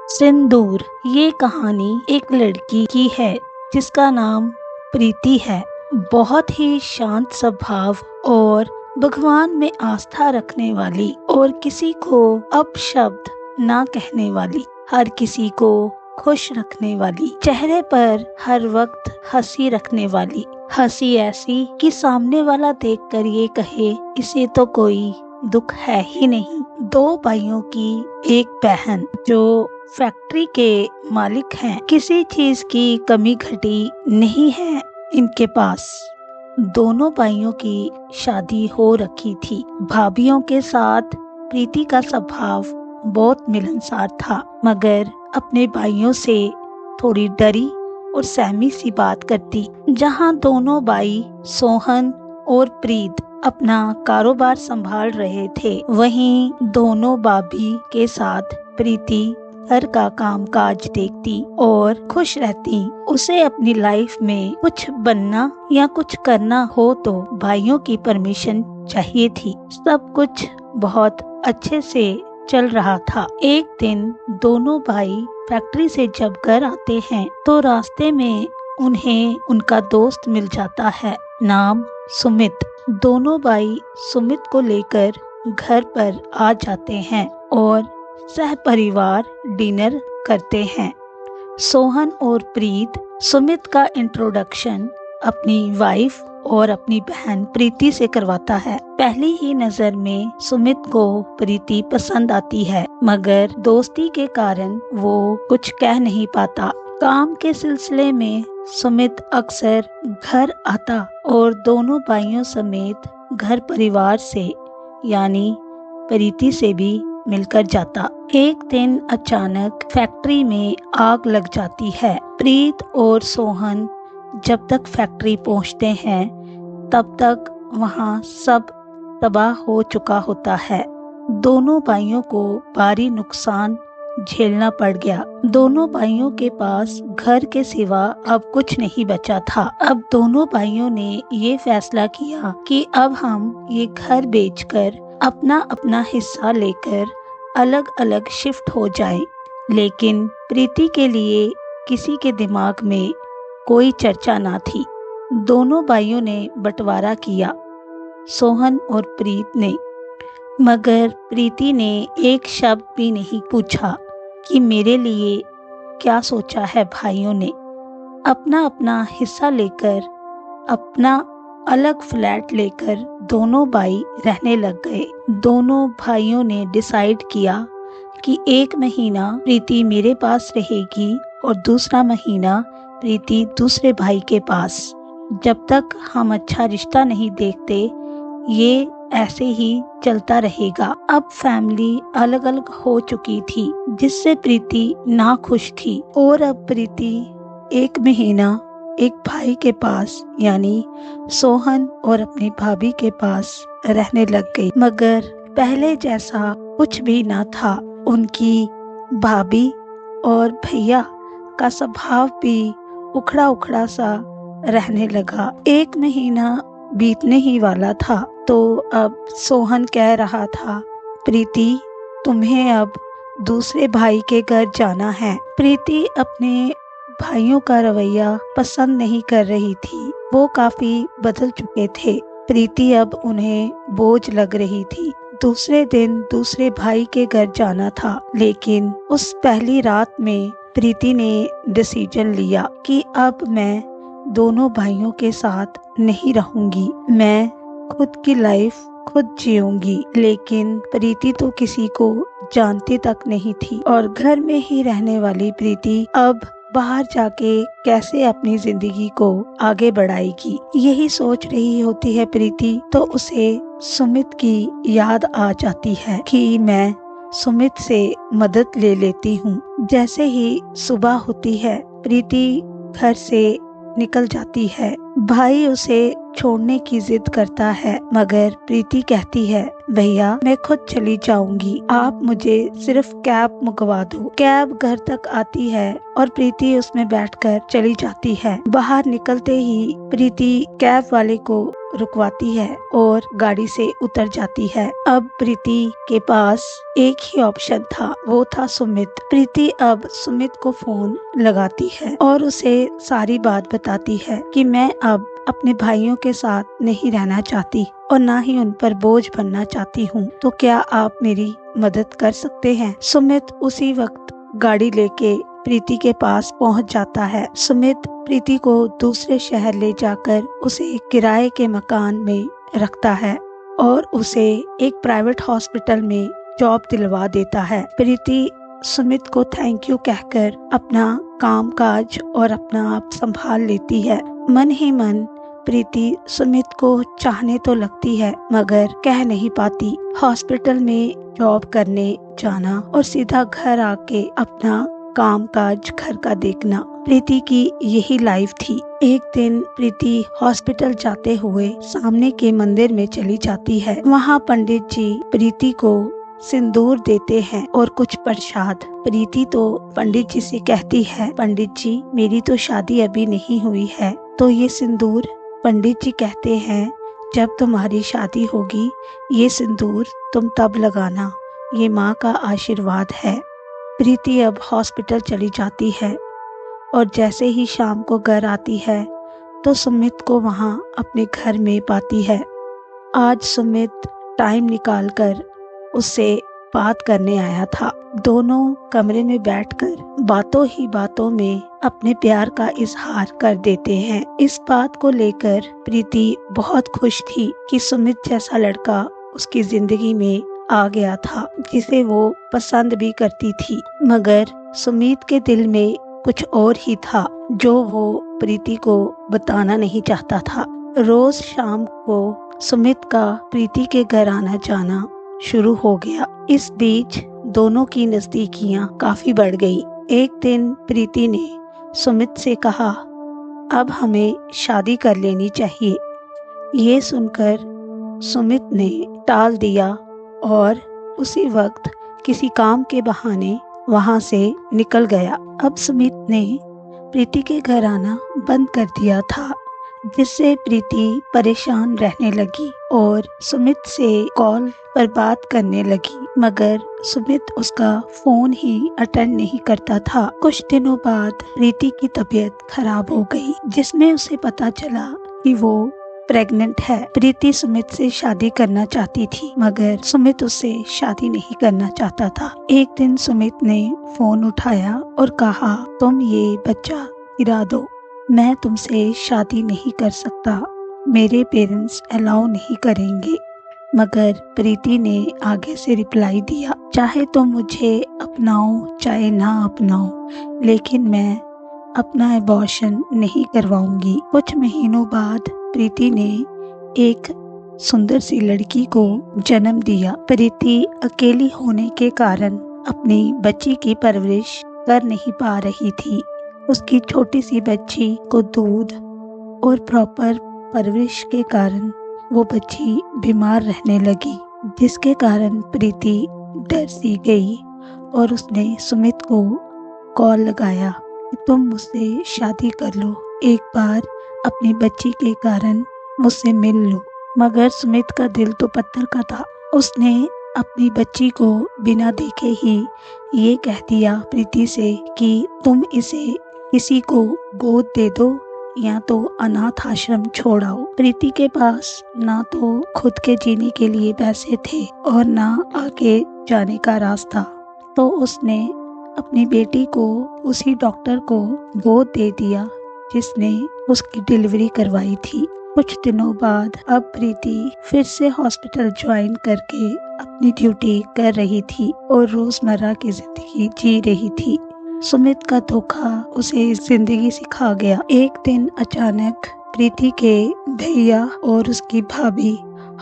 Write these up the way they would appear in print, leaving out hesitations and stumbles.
सिंदूर। ये कहानी एक लड़की की है जिसका नाम प्रीति है। बहुत ही शांत स्वभाव और भगवान में आस्था रखने वाली और किसी को अपशब्द ना कहने वाली, हर किसी को खुश रखने वाली, चेहरे पर हर वक्त हंसी रखने वाली, हंसी ऐसी कि सामने वाला देखकर ये कहे इसे तो कोई दुख है ही नहीं। दो भाइयों की एक बहन जो फैक्ट्री के मालिक हैं। किसी चीज की कमी घटी नहीं है इनके पास। दोनों भाइयों की शादी हो रखी थी। भाभीियों के साथ प्रीति का स्वभाव बहुत मिलनसार था, मगर अपने भाइयों से थोड़ी डरी और सहमी सी बात करती। जहां दोनों भाई सोहन और प्रीत अपना कारोबार संभाल रहे थे, वहीं दोनों भाभी के साथ प्रीति घर का काम काज देखती और खुश रहती। उसे अपनी लाइफ में कुछ बनना या कुछ करना हो तो भाइयों की परमिशन चाहिए थी। सब कुछ बहुत अच्छे से चल रहा था। एक दिन दोनों भाई फैक्ट्री से जब घर आते हैं तो रास्ते में उन्हें उनका दोस्त मिल जाता है, नाम सुमित। दोनों भाई सुमित को लेकर घर पर आ जाते हैं और सह परिवार डिनर करते हैं। सोहन और प्रीत सुमित का इंट्रोडक्शन अपनी वाइफ और अपनी बहन प्रीति से करवाता है। पहली ही नजर में सुमित को प्रीति पसंद आती है, मगर दोस्ती के कारण वो कुछ कह नहीं पाता। काम के सिलसिले में सुमित अक्सर घर आता और दोनों भाइयों समेत घर परिवार से यानी प्रीति से भी मिलकर जाता। एक दिन अचानक फैक्ट्री में आग लग जाती है। प्रीत और सोहन जब तक फैक्ट्री पहुंचते हैं तब तक वहां सब तबाह हो चुका होता है। दोनों भाइयों को भारी नुकसान झेलना पड़ गया। दोनों भाइयों के पास घर के सिवा अब कुछ नहीं बचा था। अब दोनों भाइयों ने ये फैसला किया कि अब हम ये घर बेचकर अपना अपना हिस्सा लेकर अलग अलग शिफ्ट हो जाएं। लेकिन प्रीति के लिए किसी के दिमाग में कोई चर्चा ना थी। दोनों भाइयों ने बंटवारा किया, सोहन और प्रीत ने, मगर प्रीति ने एक शब्द भी नहीं पूछा कि मेरे लिए क्या सोचा है। भाइयों ने अपना अपना हिस्सा लेकर अपना अलग फ्लैट लेकर दोनों भाई रहने लग गए। दोनों भाइयों ने डिसाइड किया कि एक महीना प्रीति मेरे पास रहेगी और दूसरा महीना प्रीति दूसरे भाई के पास। जब तक हम अच्छा रिश्ता नहीं देखते ये ऐसे ही चलता रहेगा। अब फैमिली अलग अलग हो चुकी थी, जिससे प्रीति ना खुश थी और अब प्रीति एक महीना एक भाई के पास यानी सोहन और अपनी भाभी के पास रहने लग गई। मगर पहले जैसा कुछ भी ना था। उनकी भाभी और भैया का स्वभाव भी उखड़ा उखड़ा सा रहने लगा। एक महीना बीतने ही वाला था तो अब सोहन कह रहा था, प्रीति तुम्हें अब दूसरे भाई के घर जाना है। प्रीति अपने भाइयों का रवैया पसंद नहीं कर रही थी। वो काफी बदल चुके थे। प्रीति अब उन्हें बोझ लग रही थी। दूसरे दिन दूसरे भाई के घर जाना था, लेकिन उस पहली रात में प्रीति ने डिसीजन लिया कि अब मैं दोनों भाइयों के साथ नहीं रहूंगी। मैं खुद की लाइफ खुद जीऊंगी। लेकिन प्रीति तो किसी को जानती तक नहीं थी और घर में ही रहने वाली प्रीति अब बाहर जाके कैसे अपनी जिंदगी को आगे बढ़ाएगी, यही सोच रही होती है प्रीति। तो उसे सुमित की याद आ जाती है कि मैं सुमित से मदद ले लेती हूँ। जैसे ही सुबह होती है प्रीति घर से निकल जाती है। भाई उसे छोड़ने की जिद करता है, मगर प्रीति कहती है, भैया मैं खुद चली जाऊंगी, आप मुझे सिर्फ कैब मंगवा दो। कैब घर तक आती है और प्रीति उसमें बैठकर चली जाती है। बाहर निकलते ही प्रीति कैब वाले को रुकवाती है और गाड़ी से उतर जाती है। अब प्रीति के पास एक ही ऑप्शन था, वो था सुमित। प्रीति अब सुमित को फोन लगाती है और उसे सारी बात बताती है कि मैं अब अपने भाइयों के साथ नहीं रहना चाहती और ना ही उन पर बोझ बनना चाहती हूँ, तो क्या आप मेरी मदद कर सकते हैं। सुमित उसी वक्त गाड़ी लेके प्रीति के पास पहुंच जाता है। सुमित प्रीति को दूसरे शहर ले जाकर उसे किराए के मकान में रखता है और उसे एक प्राइवेट हॉस्पिटल में जॉब दिलवा देता है। प्रीति सुमित को थैंक यू कहकर अपना काम काज और अपना आप संभाल लेती है। मन ही मन प्रीति सुमित को चाहने तो लगती है मगर कह नहीं पाती। हॉस्पिटल में जॉब करने जाना और सीधा घर आके अपना काम काज घर का देखना, प्रीति की यही लाइफ थी। एक दिन प्रीति हॉस्पिटल जाते हुए सामने के मंदिर में चली जाती है। वहाँ पंडित जी प्रीति को सिंदूर देते हैं और कुछ प्रसाद। प्रीति तो पंडित जी से कहती है, पंडित जी मेरी तो शादी अभी नहीं हुई है, तो ये सिंदूर। पंडित जी कहते हैं जब तुम्हारी शादी होगी ये सिंदूर तुम तब लगाना, ये माँ का आशीर्वाद है। प्रीति अब हॉस्पिटल चली जाती है और जैसे ही शाम को घर आती है तो सुमित को वहाँ अपने घर में पाती है। आज सुमित टाइम निकालकर उससे बात करने आया था। दोनों कमरे में बैठकर बातों ही बातों में अपने प्यार का इजहार कर देते हैं। इस बात को लेकर प्रीति बहुत खुश थी कि सुमित जैसा लड़का उसकी जिंदगी में आ गया था जिसे वो पसंद भी करती थी। मगर सुमित के दिल में कुछ और ही था जो वो प्रीति को बताना नहीं चाहता था। रोज शाम को सुमित का प्रीति के घर आना जाना शुरू हो गया। इस बीच दोनों की नजदीकियां काफी बढ़ गई। एक दिन प्रीति ने सुमित से कहा, अब हमें शादी कर लेनी चाहिए। ये सुनकर सुमित ने टाल दिया और उसी वक्त किसी काम के बहाने वहां से निकल गया। अब सुमित ने प्रीति के घर आना बंद कर दिया था, जिससे प्रीति परेशान रहने लगी और सुमित से कॉल पर बात करने लगी, मगर सुमित उसका फोन ही अटेंड नहीं करता था। कुछ दिनों बाद प्रीति की तबीयत खराब हो गई, जिसमें उसे पता चला कि वो प्रेग्नेंट है। प्रीति सुमित से शादी करना चाहती थी मगर सुमित उससे शादी नहीं करना चाहता था। एक दिन सुमित ने फोन उठाया और कहा, तुम ये बच्चा गिरा दो, मैं तुमसे शादी नहीं कर सकता, मेरे पेरेंट्स अलाउ नहीं करेंगे। मगर प्रीति ने आगे से रिप्लाई दिया, चाहे तुम मुझे अपनाओ चाहे ना अपनाओ, लेकिन मैं अपना एबॉर्शन नहीं करवाऊंगी। कुछ महीनों बाद प्रीति ने एक सुंदर सी लड़की को जन्म दिया। प्रीति अकेली होने के कारण अपनी बच्ची की परवरिश कर नहीं पा रही थी। उसकी छोटी सी बच्ची को दूध और प्रॉपर परवरिश के कारण वो बच्ची बीमार रहने लगी, जिसके कारण प्रीति डर सी गई और उसने सुमित को कॉल लगाया कि तुम मुझसे शादी कर लो, एक बार अपनी बच्ची के कारण मुझसे मिल लो। मगर सुमित का दिल तो पत्थर का था। उसने अपनी बच्ची को बिना देखे ही ये कह दिया प्रीति से कि तुम इसे किसी को गोद दे दो या तो अनाथ आश्रम छोड़ाओ। प्रीति के पास ना तो खुद के जीने के लिए पैसे थे और ना आगे जाने का रास्ता, तो उसने अपनी बेटी को उसी डॉक्टर को गोद दे दिया जिसने उसकी डिलीवरी करवाई थी। कुछ दिनों बाद अब प्रीति फिर से हॉस्पिटल ज्वाइन करके अपनी ड्यूटी कर रही थी और रोजमर्रा की जिंदगी जी रही थी। सुमित का धोखा उसे जिंदगी सिखा गया। एक दिन अचानक प्रीति के भैया और उसकी भाभी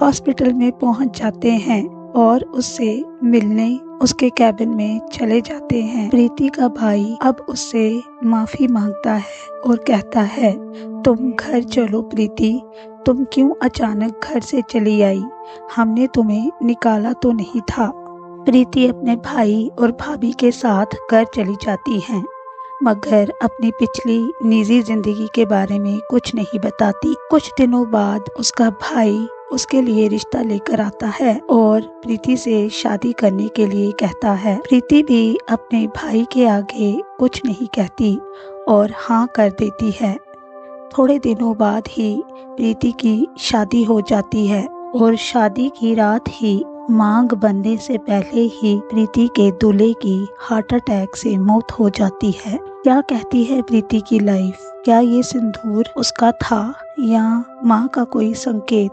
हॉस्पिटल में पहुंच जाते हैं और उससे मिलने उसके कैबिन में चले जाते हैं। प्रीति का भाई अब उससे माफी मांगता है और कहता है, तुम घर चलो प्रीति, तुम क्यों अचानक घर से चली आई, हमने तुम्हें निकाला तो नहीं था। प्रीति अपने भाई और भाभी के साथ घर चली जाती हैं। मगर अपनी पिछली निजी जिंदगी के बारे में कुछ नहीं बताती। कुछ दिनों बाद उसका भाई उसके लिए रिश्ता लेकर आता है और प्रीति से शादी करने के लिए कहता है। प्रीति भी अपने भाई के आगे कुछ नहीं कहती और हाँ कर देती है। थोड़े दिनों बाद ही प्रीति की शादी हो जाती है और शादी की रात ही मांग बनने से पहले ही प्रीति के दूल्हे की हार्ट अटैक से मौत हो जाती है। क्या कहती है प्रीति की लाइफ? क्या ये सिंदूर उसका था या माँ का कोई संकेत?